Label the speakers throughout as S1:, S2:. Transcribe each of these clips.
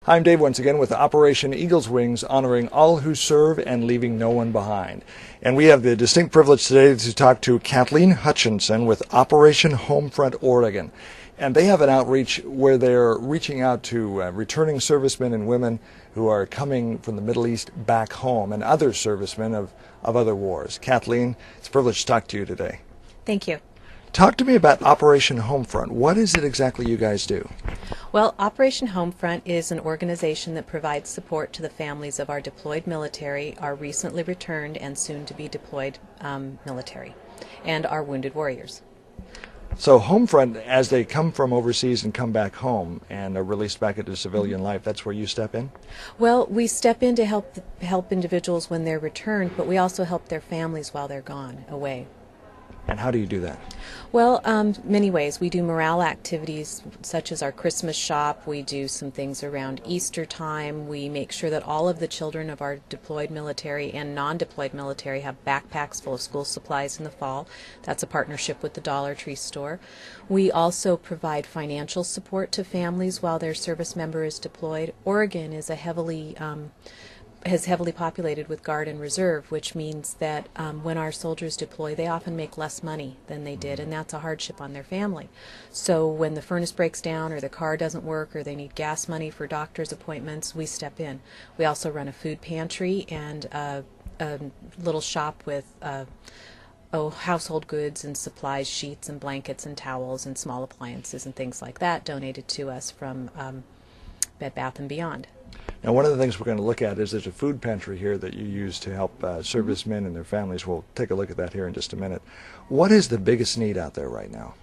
S1: I'm Dave once again with Operation Eagle's Wings, honoring all who serve and leaving no one behind. And we have the distinct privilege today to talk to Kathleen Hutchinson with Operation Homefront Oregon. And they have an outreach where they're reaching out to returning servicemen and women who are coming from the Middle East back home and other servicemen of other wars. Kathleen, it's a privilege to talk to you today.
S2: Thank you.
S1: Talk to me about Operation Homefront. What is it exactly you guys do?
S2: Well, Operation Homefront is an organization that provides support to the families of our deployed military, our recently returned and soon to be deployed military, and our wounded warriors.
S1: So Homefront, as they come from overseas and come back home and are released back into civilian life, that's where you step in?
S2: Well, we step in to help individuals when they're returned, but we also help their families while they're gone, away.
S1: And how do you do that?
S2: Well, many ways. We do morale activities such as our Christmas shop. We do some things around Easter time. We make sure that all of the children of our deployed military and non-deployed military have backpacks full of school supplies in the fall. That's a partnership with the Dollar Tree store. We also provide financial support to families while their service member is deployed. Oregon is heavily populated with Guard and Reserve, which means that when our soldiers deploy, they often make less money than they did, and that's a hardship on their family. So when the furnace breaks down or the car doesn't work or they need gas money for doctor's appointments, we step in. We also run a food pantry and a little shop with household goods and supplies, sheets and blankets and towels and small appliances and things like that donated to us from Bed Bath & Beyond.
S1: Now, one of the things we're going to look at is there's a food pantry here that you use to help servicemen and their families. We'll take a look at that here in just a minute. What is the biggest need out there right now?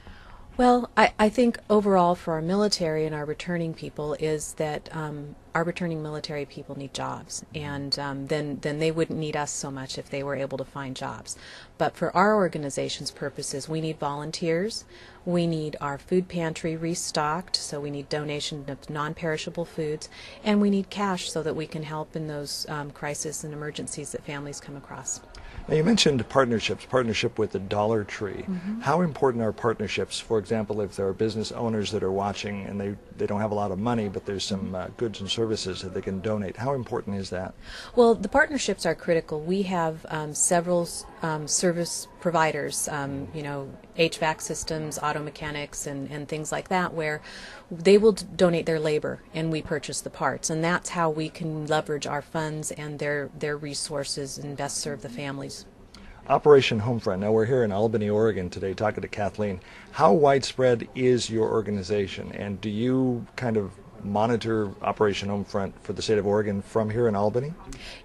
S2: Well, I think overall for our military and our returning people is that our returning military people need jobs, and then they wouldn't need us so much if they were able to find jobs. But for our organization's purposes, we need volunteers, we need our food pantry restocked, so we need donation of non-perishable foods, and we need cash so that we can help in those crises and emergencies that families come across.
S1: Now, you mentioned partnership with the Dollar Tree.
S2: Mm-hmm.
S1: How important are partnerships? For example, if there are business owners that are watching and they don't have a lot of money, but there's some goods and services that they can donate. How important is that?
S2: Well, the partnerships are critical. We have several service providers, HVAC systems, auto mechanics, and things like that, where they will donate their labor and we purchase the parts, and that's how we can leverage our funds and their resources and best serve the families.
S1: Operation Homefront. Now, we're here in Albany, Oregon today talking to Kathleen. How widespread is your organization, and do you kind of monitor Operation Homefront for the state of Oregon from here in Albany?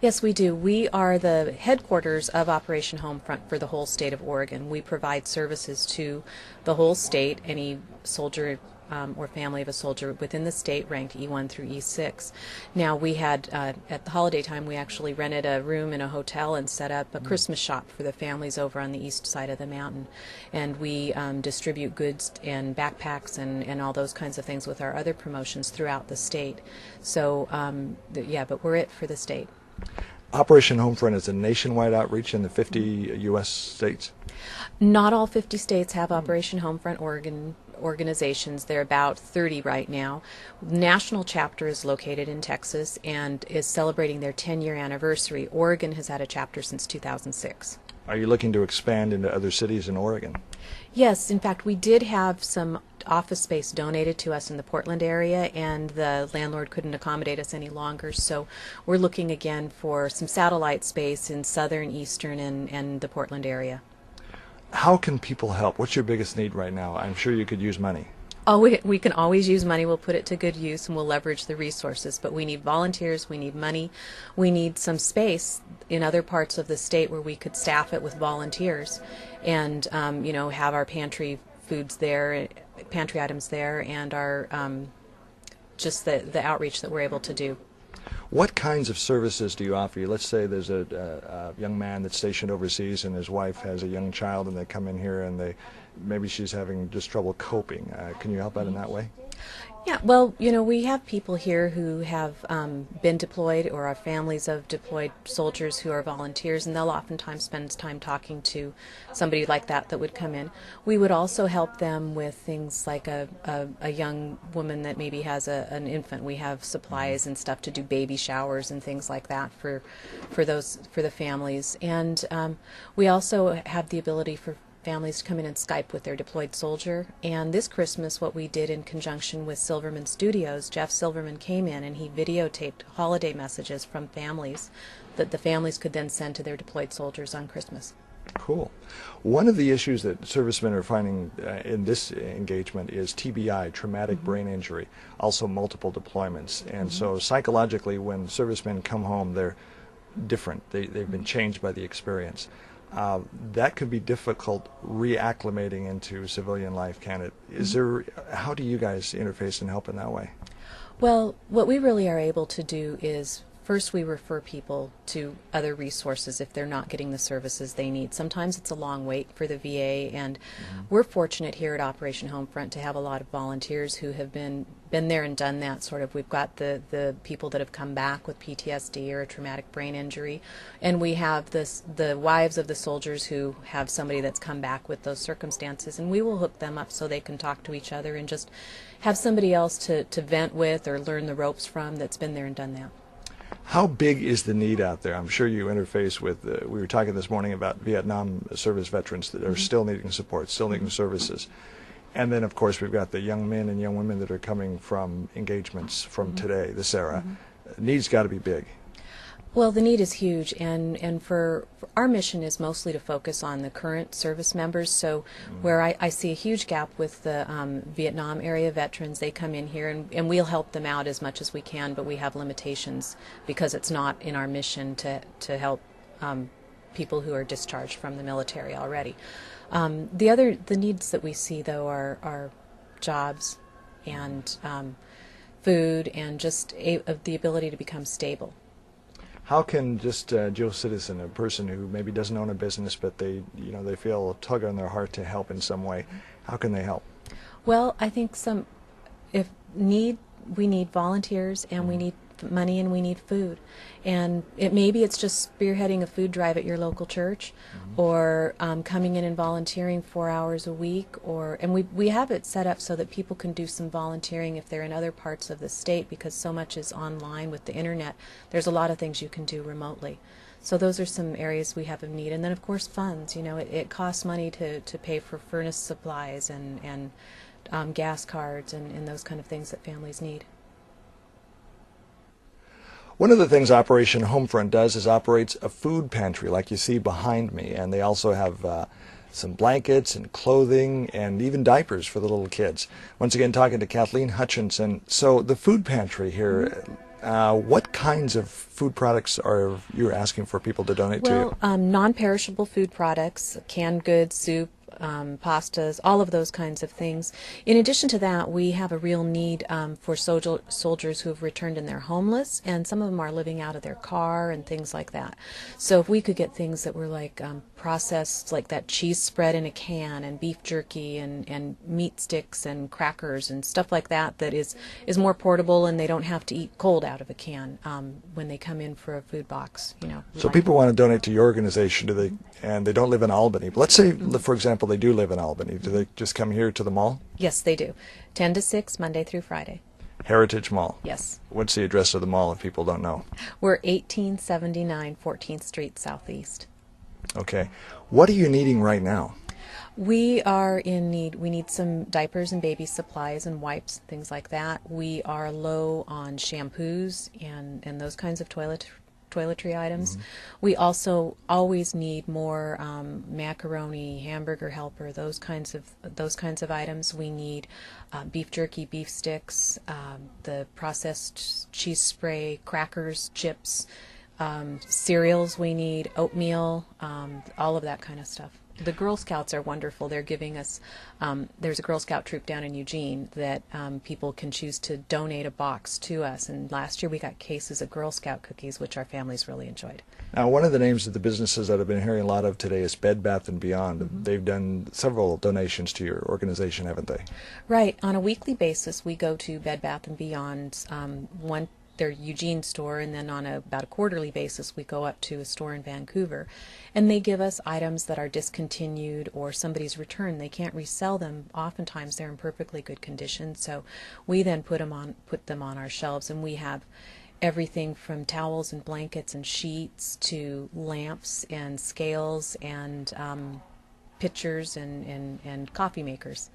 S2: Yes, we do. We are the headquarters of Operation Homefront for the whole state of Oregon. We provide services to the whole state, any soldier or family of a soldier within the state ranked E1 through E6. Now, we had, at the holiday time, we actually rented a room in a hotel and set up a Christmas shop for the families over on the east side of the mountain. And we distribute goods and backpacks and all those kinds of things with our other promotions throughout the state. So, but we're it for the state.
S1: Operation Homefront is a nationwide outreach in the 50 U.S. states?
S2: Not all 50 states have Operation Homefront Oregon organizations. There are about 30 right now. National chapter is located in Texas and is celebrating their 10-year anniversary. Oregon has had a chapter since 2006.
S1: Are you looking to expand into other cities in Oregon?
S2: Yes, in fact, we did have some office space donated to us in the Portland area, and the landlord couldn't accommodate us any longer, so we're looking again for some satellite space in southern, eastern, and the Portland area.
S1: How can people help? What's your biggest need right now? I'm sure you could use money.
S2: Oh, we can always use money. We'll put it to good use and we'll leverage the resources. But we need volunteers, we need money, we need some space in other parts of the state where we could staff it with volunteers and, have our pantry foods there, pantry items there, and our just the outreach that we're able to do.
S1: What kinds of services do you offer? Let's say there's a young man that's stationed overseas and his wife has a young child and they come in here and maybe she's having just trouble coping. Can you help out in that way?
S2: Yeah, well, we have people here who have been deployed or are families of deployed soldiers who are volunteers, and they'll oftentimes spend time talking to somebody like that would come in. We would also help them with things like a young woman that maybe has an infant. We have supplies and stuff to do baby showers and things like that for the families. And we also have the ability for families to come in and Skype with their deployed soldier. And this Christmas, what we did in conjunction with Silverman Studios, Jeff Silverman came in and he videotaped holiday messages from families that the families could then send to their deployed soldiers on Christmas.
S1: Cool. One of the issues that servicemen are finding in this engagement is TBI, traumatic brain injury, also multiple deployments. And so psychologically, when servicemen come home, they're different. They've been changed by the experience. That could be difficult reacclimating into civilian life, can it? How do you guys interface and help in that way?
S2: Well, what we really are able to do is first we refer people to other resources if they're not getting the services they need. Sometimes it's a long wait for the VA, and we're fortunate here at Operation Homefront to have a lot of volunteers who have been there and done that sort of. We've got the people that have come back with PTSD or a traumatic brain injury, and we have the wives of the soldiers who have somebody that's come back with those circumstances, and we will hook them up so they can talk to each other and just have somebody else to vent with or learn the ropes from that's been there and done that.
S1: How big is the need out there? I'm sure you interface with, we were talking this morning about Vietnam service veterans that are still needing support, still needing services. And then, of course, we've got the young men and young women that are coming from engagements from today, this era. Need's got to be big.
S2: Well, the need is huge, and for our mission is mostly to focus on the current service members. So where I see a huge gap with the Vietnam area veterans, they come in here and we'll help them out as much as we can, but we have limitations because it's not in our mission to help people who are discharged from the military already. The needs that we see, though, are jobs and food and just the ability to become stable.
S1: How can just Joe Citizen, a person who maybe doesn't own a business, but they feel a tug on their heart to help in some way, how can they help?
S2: Well, I think we need volunteers, and we need money, and we need food. And maybe it's just spearheading a food drive at your local church, or coming in and volunteering 4 hours a week, and we have it set up so that people can do some volunteering if they're in other parts of the state, because so much is online with the internet. There's a lot of things you can do remotely. So those are some areas we have of need. And then, of course, funds. It costs money to pay for furnace supplies and gas cards and those kind of things that families need.
S1: One of the things Operation Homefront does is operates a food pantry like you see behind me, and they also have some blankets and clothing and even diapers for the little kids. Once again, talking to Kathleen Hutchinson. So the food pantry here, what kinds of food products are you asking for people to donate to you?
S2: Well, non-perishable food products, canned goods, soup, pastas, all of those kinds of things. In addition to that, we have a real need for soldiers who have returned and they're homeless, and some of them are living out of their car and things like that. So if we could get things that were like processed, like that cheese spread in a can, and beef jerky, and meat sticks and crackers and stuff like that, that is more portable, and they don't have to eat cold out of a can when they come in for a food box.
S1: So people want to donate to your organization, and they don't live in Albany. But let's say, for example, they do live in Albany. Do they just come here to the mall?
S2: Yes, they do. 10 to 6, Monday through Friday.
S1: Heritage Mall.
S2: Yes.
S1: What's the address of the mall if people don't know?
S2: We're 1879 14th Street Southeast.
S1: Okay. What are you needing right now?
S2: We are in need. We need some diapers and baby supplies and wipes, things like that. We are low on shampoos and those kinds of toiletry items. We also always need more macaroni, hamburger helper, those kinds of items. We need beef jerky, beef sticks, the processed cheese spray, crackers, chips, cereals. We need oatmeal, all of that kind of stuff. The Girl Scouts are wonderful. They're giving us, there's a Girl Scout troop down in Eugene that people can choose to donate a box to us. And last year we got cases of Girl Scout cookies, which our families really enjoyed.
S1: Now, one of the names of the businesses that I've been hearing a lot of today is Bed Bath & Beyond. Mm-hmm. They've done several donations to your organization, haven't they?
S2: Right. On a weekly basis, we go to Bed Bath & Beyond's their Eugene store, and then on about a quarterly basis we go up to a store in Vancouver, and they give us items that are discontinued or somebody's returned. They can't resell them. Oftentimes they're in perfectly good condition, so we then put them on our shelves, and we have everything from towels and blankets and sheets to lamps and scales and pitchers and coffee makers.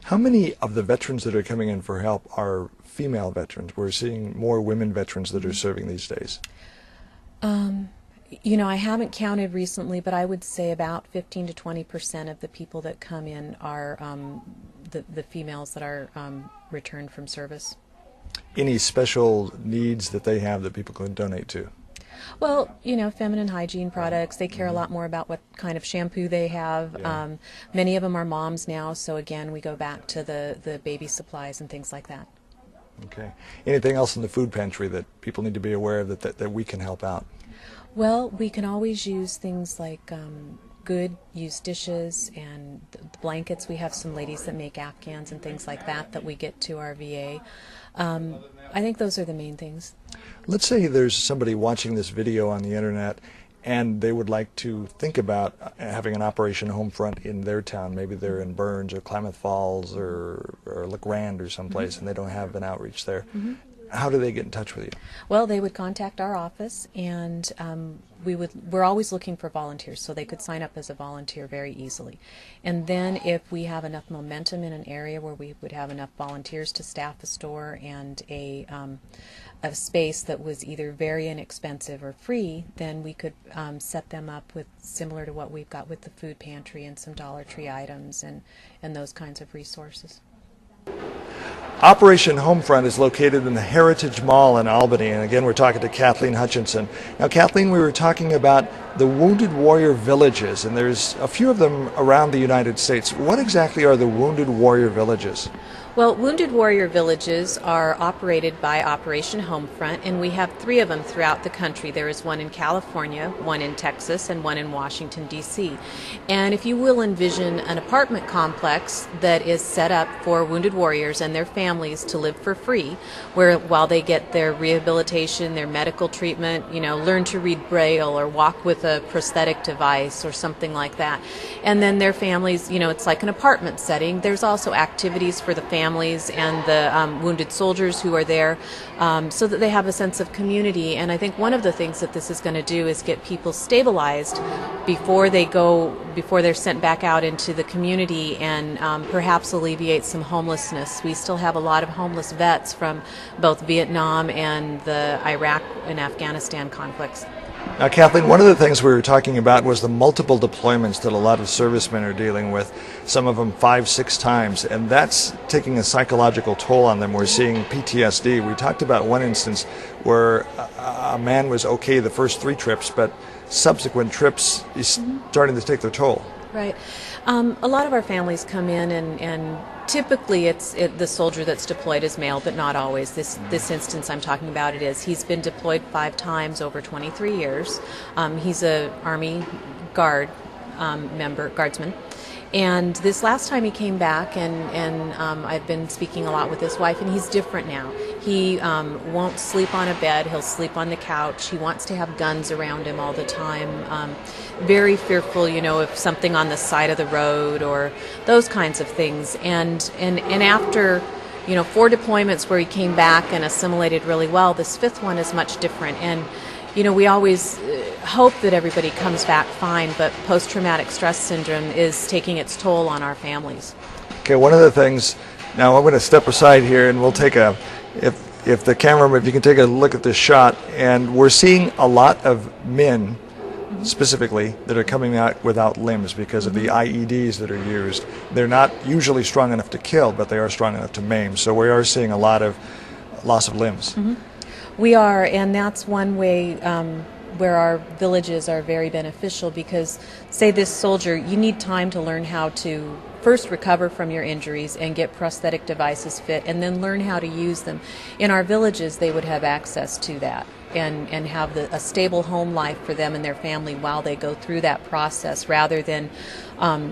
S1: How many of the veterans that are coming in for help are female veterans? We're seeing more women veterans that are serving these days.
S2: You know, I haven't counted recently, but I would say about 15 to 20% of the people that come in are the females that are returned from service.
S1: Any special needs that they have that people can donate to?
S2: Well, you know, feminine hygiene products. They care a lot more about what kind of shampoo they have.
S1: Yeah.
S2: Many of them are moms now, so again, we go back to the baby supplies and things like that.
S1: Okay. Anything else in the food pantry that people need to be aware of that we can help out?
S2: Well, we can always use things like good used dishes and the blankets. We have some ladies that make Afghans and things like that we get to our VA. I think those are the main things.
S1: Let's say there's somebody watching this video on the internet and they would like to think about having an Operation Homefront in their town. Maybe they're in Burns or Klamath Falls or LeGrand or someplace, and they don't have an outreach there. Mm-hmm. How do they get in touch with you?
S2: Well, they would contact our office, and we're always looking for volunteers, so they could sign up as a volunteer very easily. And then if we have enough momentum in an area where we would have enough volunteers to staff a store and a space that was either very inexpensive or free, then we could set them up with similar to what we've got with the food pantry and some Dollar Tree items and those kinds of resources.
S1: Operation Homefront is located in the Heritage Mall in Albany, and again we're talking to Kathleen Hutchinson. Now Kathleen, we were talking about the Wounded Warrior Villages, and there's a few of them around the United States. What exactly are the Wounded Warrior Villages?
S2: Well, Wounded Warrior Villages are operated by Operation Homefront, and we have 3 of them throughout the country. There is one in California, one in Texas, and one in Washington, D.C. And if you will envision an apartment complex that is set up for wounded warriors and their families to live for free, where while they get their rehabilitation, their medical treatment, you know, learn to read Braille or walk with a prosthetic device or something like that. And then their families, you know, it's like an apartment setting. There's also activities for the families and the wounded soldiers who are there, so that they have a sense of community. And I think one of the things that this is going to do is get people stabilized before they're sent back out into the community, and perhaps alleviate some homelessness. We still have a lot of homeless vets from both Vietnam and the Iraq and Afghanistan conflicts.
S1: Now, Kathleen, one of the things we were talking about was the multiple deployments that a lot of servicemen are dealing with, some of them 5-6 times, and that's taking a psychological toll on them. We're seeing PTSD. We talked about one instance where a man was okay the first 3 trips, but subsequent trips is starting to take their toll.
S2: Right. A lot of our families come in, and typically the soldier that's deployed is male, but not always. This instance I'm talking about, he's been deployed 5 times over 23 years. He's a Army Guard guardsman. And this last time he came back, and I've been speaking a lot with his wife, and he's different now. He won't sleep on a bed. He'll sleep on the couch. He wants to have guns around him all the time. Very fearful, you know, of something on the side of the road or those kinds of things. And after, you know, 4 deployments where he came back and assimilated really well, this 5th one is much different. And you know, we always hope that everybody comes back fine, but post-traumatic stress syndrome is taking its toll on our families.
S1: Okay, one of the things, now I'm going to step aside here and we'll take if the camera, if you can take a look at this shot, and we're seeing a lot of men specifically that are coming out without limbs because of the IEDs that are used. They're not usually strong enough to kill, but they are strong enough to maim, so we are seeing a lot of loss of limbs.
S2: We are, and that's one way where our villages are very beneficial because, say this soldier, you need time to learn how to first recover from your injuries and get prosthetic devices fit and then learn how to use them. In our villages, they would have access to that and have a stable home life for them and their family while they go through that process, rather than,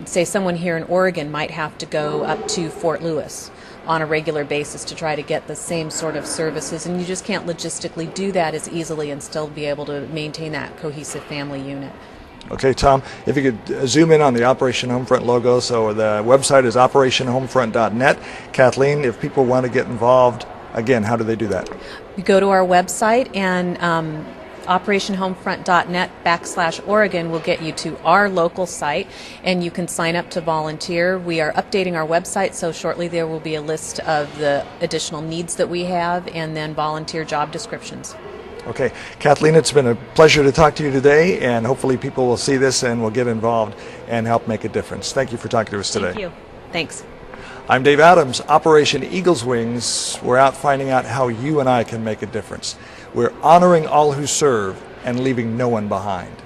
S2: say, someone here in Oregon might have to go up to Fort Lewis on a regular basis to try to get the same sort of services, and you just can't logistically do that as easily and still be able to maintain that cohesive family unit.
S1: Okay, Tom, if you could zoom in on the Operation Homefront logo. So the website is operationhomefront.net. Kathleen, if people want to get involved, again, how do they do that?
S2: You go to our website, and operationhomefront.net/Oregon will get you to our local site, and you can sign up to volunteer. We are updating our website, so shortly there will be a list of the additional needs that we have and then volunteer job descriptions.
S1: Okay, Kathleen, it's been a pleasure to talk to you today, and hopefully people will see this and will get involved and help make a difference. Thank you for talking to us today.
S2: Thank you. Thanks.
S1: I'm Dave Adams, Operation Eagle's Wings. We're out finding out how you and I can make a difference. We're honoring all who serve and leaving no one behind.